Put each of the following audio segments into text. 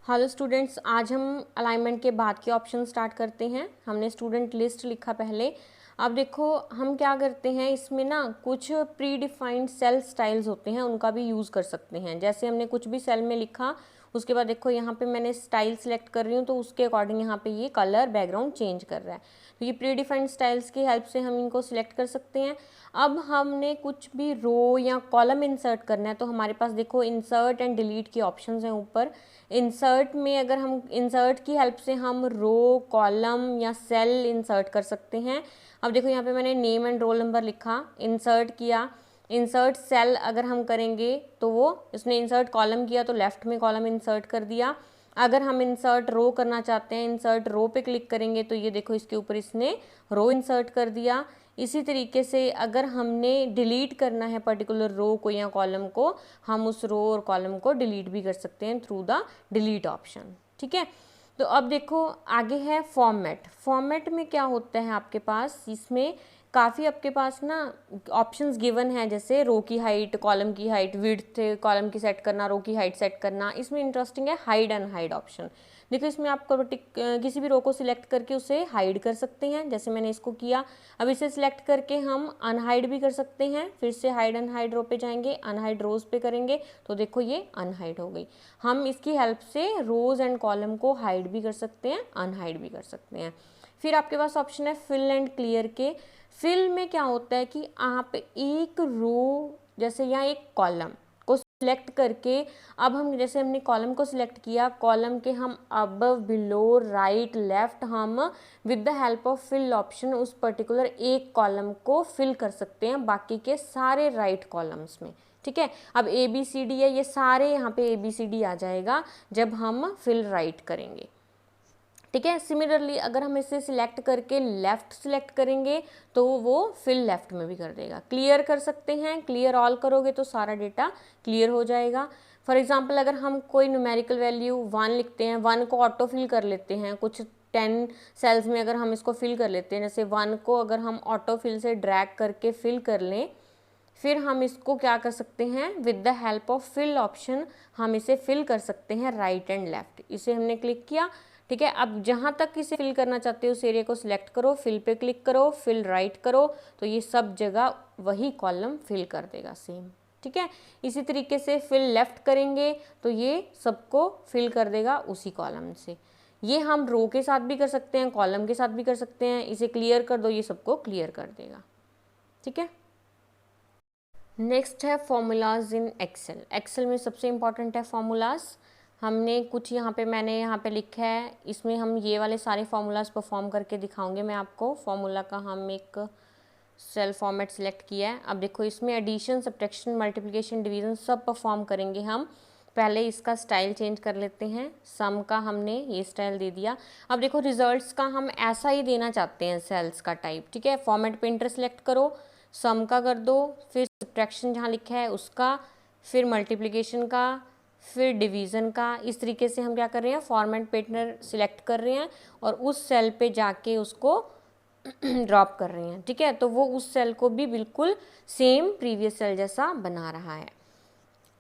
Hello students, आज हम alignment के बाद के ऑप्शन स्टार्ट करते हैं। हमने स्टूडेंट लिस्ट लिखा पहले। अब देखो हम क्या करते हैं, इसमें ना कुछ प्री डिफाइंड सेल स्टाइल्स होते हैं, उनका भी यूज़ कर सकते हैं। जैसे हमने कुछ भी सेल में लिखा, उसके बाद देखो यहाँ पे मैंने स्टाइल सेलेक्ट कर रही हूँ, तो उसके अकॉर्डिंग यहाँ पे ये कलर बैकग्राउंड चेंज कर रहा है। तो ये प्री डिफाइंड स्टाइल्स की हेल्प से हम इनको सिलेक्ट कर सकते हैं। अब हमने कुछ भी रो या कॉलम इंसर्ट करना है, तो हमारे पास देखो इंसर्ट एंड डिलीट के ऑप्शंस हैं ऊपर। इंसर्ट में अगर हम इंसर्ट की हेल्प से हम रो, कॉलम या सेल इंसर्ट कर सकते हैं। अब देखो यहाँ पे मैंने नेम एंड रोल नंबर लिखा, इंसर्ट किया। इंसर्ट सेल अगर हम करेंगे तो वो इसने इंसर्ट कॉलम किया तो लेफ्ट में कॉलम इंसर्ट कर दिया। अगर हम इंसर्ट रो करना चाहते हैं, इंसर्ट रो पे क्लिक करेंगे तो ये देखो इसके ऊपर इसने रो इंसर्ट कर दिया। इसी तरीके से अगर हमने डिलीट करना है पर्टिकुलर रो को या कॉलम को, हम उस रो और कॉलम को डिलीट भी कर सकते हैं थ्रू द डिलीट ऑप्शन। ठीक है, तो अब देखो आगे है फॉर्मेट। फॉर्मेट में क्या होता है आपके पास, इसमें काफ़ी आपके पास ना ऑप्शंस गिवन है, जैसे रो की हाइट, कॉलम की हाइट, विड्थ कॉलम की सेट करना, रो की हाइट सेट करना। इसमें इंटरेस्टिंग है हाइड एंड हाइड ऑप्शन। देखो इसमें आप किसी भी रो को सिलेक्ट करके उसे हाइड कर सकते हैं, जैसे मैंने इसको किया। अब इसे सिलेक्ट करके हम अनहाइड भी कर सकते हैं। फिर से हाइड एंड हाइड रो पे जाएंगे, अनहाइड रोज पे करेंगे तो देखो ये अनहाइड हो गई। हम इसकी हेल्प से रोज एंड कॉलम को हाइड भी कर सकते हैं, अनहाइड भी कर सकते हैं। फिर आपके पास ऑप्शन है फिल एंड क्लियर के। फिल में क्या होता है कि आप एक रो जैसे या एक कॉलम को सिलेक्ट करके, अब हम जैसे हमने कॉलम को सिलेक्ट किया, कॉलम के हम अबव, बिलो, राइट, लेफ्ट, हम with the help of fill option उस पर्टिकुलर एक कॉलम को फिल कर सकते हैं बाकी के सारे राइट कॉलम्स में। ठीक है, अब ए बी सी डी है, ये सारे यहाँ पे ए बी सी डी आ जाएगा जब हम फिल राइट करेंगे। ठीक है, सिमिलरली अगर हम इसे सिलेक्ट करके लेफ्ट सिलेक्ट करेंगे तो वो फिल लेफ्ट में भी कर देगा। क्लियर कर सकते हैं, क्लियर ऑल करोगे तो सारा डेटा क्लियर हो जाएगा। फॉर एग्जांपल अगर हम कोई न्यूमेरिकल वैल्यू 1 लिखते हैं, 1 को ऑटो फिल कर लेते हैं, कुछ 10 सेल्स में अगर हम इसको फिल कर लेते हैं, जैसे 1 को अगर हम ऑटो फिल से ड्रैग करके फिल कर लें, फिर हम इसको क्या कर सकते हैं, with the help of fill option हम इसे फिल कर सकते हैं राइट एंड लेफ्ट। इसे हमने क्लिक किया। ठीक है, अब जहाँ तक इसे फिल करना चाहते हो उस एरिया को सिलेक्ट करो, फिल पे क्लिक करो, फिल राइट करो, तो ये सब जगह वही कॉलम फिल कर देगा सेम। ठीक है, इसी तरीके से फिल लेफ्ट करेंगे तो ये सबको फिल कर देगा उसी कॉलम से। ये हम रो के साथ भी कर सकते हैं, कॉलम के साथ भी कर सकते हैं। इसे क्लियर कर दो, ये सबको क्लियर कर देगा। ठीक है, नेक्स्ट है फॉर्मूलाज इन एक्सेल। एक्सेल में सबसे इम्पॉर्टेंट है फॉर्मूलाज। हमने कुछ मैंने यहाँ पे लिखा है, इसमें हम ये वाले सारे फार्मूलाज परफॉर्म करके दिखाऊंगे मैं आपको। फॉर्मूला का हम एक सेल फॉर्मेट सिलेक्ट किया है। अब देखो इसमें एडिशन, सब्ट्रैक्शन, मल्टीप्लिकेशन, डिवीजन सब परफॉर्म करेंगे हम। पहले इसका स्टाइल चेंज कर लेते हैं। सम का हमने ये स्टाइल दे दिया। अब देखो रिजल्ट्स का हम ऐसा ही देना चाहते हैं सेल्स का टाइप। ठीक है, फॉर्मेट पे इंटर सेलेक्ट करो, सम का कर दो, फिर सब्ट्रैक्शन जहाँ लिखा है उसका, फिर मल्टीप्लिकेशन का, फिर डिवीज़न का। इस तरीके से हम क्या कर रहे हैं, फॉर्मेट पेटनर सिलेक्ट कर रहे हैं और उस सेल पे जाके उसको ड्रॉप कर रहे हैं। ठीक है, तो वो उस सेल को भी बिल्कुल सेम प्रीवियस सेल जैसा बना रहा है।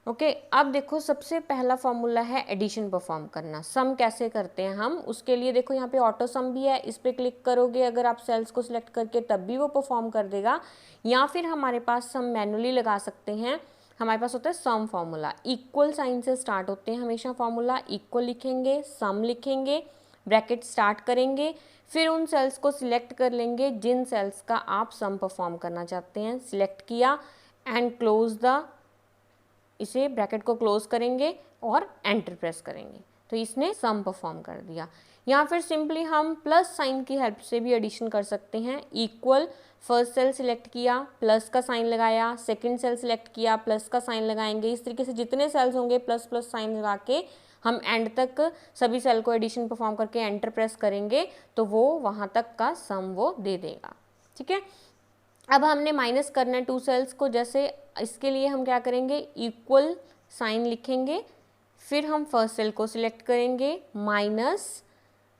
ओके, अब देखो सबसे पहला फॉर्मूला है एडिशन परफॉर्म करना। सम कैसे करते हैं हम, उसके लिए देखो यहाँ पे ऑटो सम भी है, इस पर क्लिक करोगे अगर आप सेल्स को सिलेक्ट करके तब भी वो परफॉर्म कर देगा। या फिर हमारे पास सम मैनुअली लगा सकते हैं। हमारे पास होता है सम फॉर्मूला, इक्वल साइन से स्टार्ट होते हैं हमेशा फॉर्मूला। इक्वल लिखेंगे, सम लिखेंगे, ब्रैकेट स्टार्ट करेंगे, फिर उन सेल्स को सिलेक्ट कर लेंगे जिन सेल्स का आप सम परफॉर्म करना चाहते हैं। सिलेक्ट किया एंड क्लोज द, इसे ब्रैकेट को क्लोज करेंगे और एंटर प्रेस करेंगे तो इसने सम परफॉर्म कर दिया। या फिर सिंपली हम प्लस साइन की हेल्प से भी एडिशन कर सकते हैं। इक्वल, फर्स्ट सेल सिलेक्ट किया, प्लस का साइन लगाया, सेकंड सेल सिलेक्ट किया, प्लस का साइन लगाएंगे। इस तरीके से जितने सेल्स होंगे प्लस प्लस साइन लगा के हम एंड तक सभी सेल को एडिशन परफॉर्म करके एंटर प्रेस करेंगे तो वो वहाँ तक का सम वो दे देगा। ठीक है, अब हमने माइनस करना है 2 सेल्स को। जैसे इसके लिए हम क्या करेंगे, इक्वल साइन लिखेंगे, फिर हम फर्स्ट सेल को सिलेक्ट करेंगे, माइनस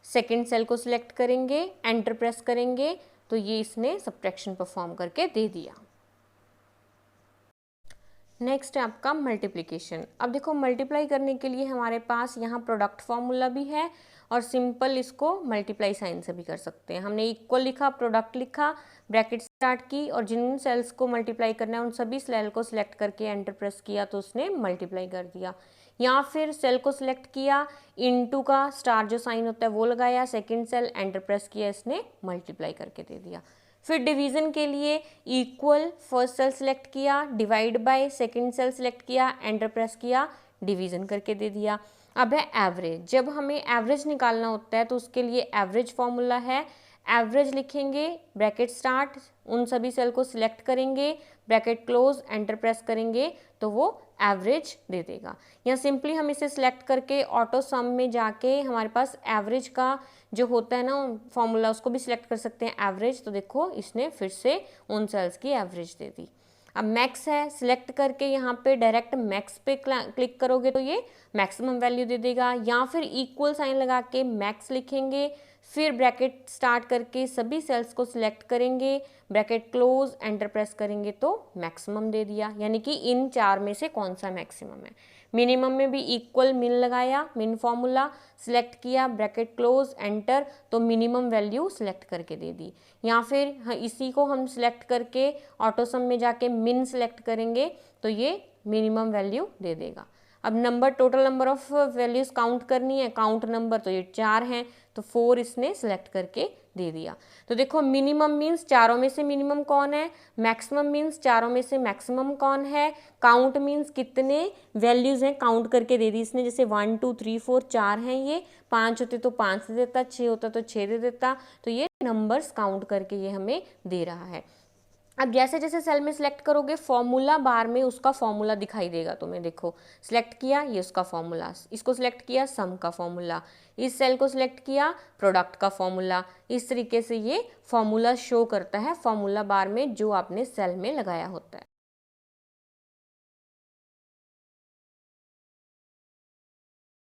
सेकंड सेल को सिलेक्ट करेंगे, एंटर प्रेस करेंगे तो ये इसने सब्ट्रैक्शन परफॉर्म करके दे दिया। नेक्स्ट है आपका मल्टीप्लिकेशन। अब देखो मल्टीप्लाई करने के लिए हमारे पास यहाँ प्रोडक्ट फॉर्मूला भी है और सिंपल इसको मल्टीप्लाई साइन से भी कर सकते हैं। हमने इक्वल लिखा, प्रोडक्ट लिखा, ब्रैकेट स्टार्ट की और जिन सेल्स को मल्टीप्लाई करना है उन सभी सेल को सिलेक्ट करके एंटर प्रेस किया तो उसने मल्टीप्लाई कर दिया। या फिर सेल को सिलेक्ट किया, इनटू का स्टार जो साइन होता है वो लगाया, सेकंड सेल एंटर प्रेस किया, इसने मल्टीप्लाई करके दे दिया। फिर डिवीजन के लिए इक्वल, फर्स्ट सेल सिलेक्ट किया, divide by, second cell select किया, एंटर प्रेस किया, डिवीजन करके दे दिया। अब है एवरेज। जब हमें एवरेज निकालना होता है तो उसके लिए एवरेज फॉर्मूला है, एवरेज लिखेंगे, ब्रैकेट स्टार्ट, उन सभी सेल को सिलेक्ट करेंगे, ब्रैकेट क्लोज, एंटर प्रेस करेंगे तो वो एवरेज दे देगा। या सिंपली हम इसे सिलेक्ट करके ऑटो सम में जाके हमारे पास एवरेज का जो होता है ना फॉर्मूला उसको भी सिलेक्ट कर सकते हैं एवरेज। तो देखो इसने फिर से उन सेल्स की एवरेज दे दी। अब मैक्स है, सिलेक्ट करके यहाँ पे डायरेक्ट मैक्स पे क्लिक करोगे तो ये मैक्सिमम वैल्यू दे देगा। या फिर इक्वल साइन लगा के मैक्स लिखेंगे, फिर ब्रैकेट स्टार्ट करके सभी सेल्स को सिलेक्ट करेंगे, ब्रैकेट क्लोज, एंटर प्रेस करेंगे तो मैक्सिमम दे दिया। यानी कि इन चार में से कौन सा मैक्सिमम है। मिनिमम में भी इक्वल मिन लगाया, मिन फॉर्मूला सिलेक्ट किया, ब्रैकेट क्लोज, एंटर तो मिनिमम वैल्यू सिलेक्ट करके दे दी। या फिर इसी को हम सिलेक्ट करके ऑटो सम में जाके मिन सिलेक्ट करेंगे तो ये मिनिमम वैल्यू दे देगा। अब number, total number of values count करनी है, काउंट नंबर तो ये 4 हैं तो 4 इसने सिलेक्ट करके दे दिया। तो देखो मिनिमम मीन्स चारों में से मिनिमम कौन है, मैक्सिमम मीन्स चारों में से मैक्सिमम कौन है, काउंट मीन्स कितने वैल्यूज हैं काउंट करके दे दी इसने। जैसे 1 2 3 4 4 हैं, ये 5 होते तो 5 दे देता, 6 होता तो 6 दे देता। तो ये नंबर्स काउंट करके ये हमें दे रहा है। अब जैसे जैसे सेल में सिलेक्ट करोगे फॉर्मूला बार में उसका फॉर्मूला दिखाई देगा तुम्हें। देखो सिलेक्ट किया, ये उसका फॉर्मूला, इसको सिलेक्ट किया, सम का फॉर्मूला, इस सेल को सिलेक्ट किया, प्रोडक्ट का फॉर्मूला। इस तरीके से ये फॉर्मूला शो करता है फॉर्मूला बार में जो आपने सेल में लगाया होता है।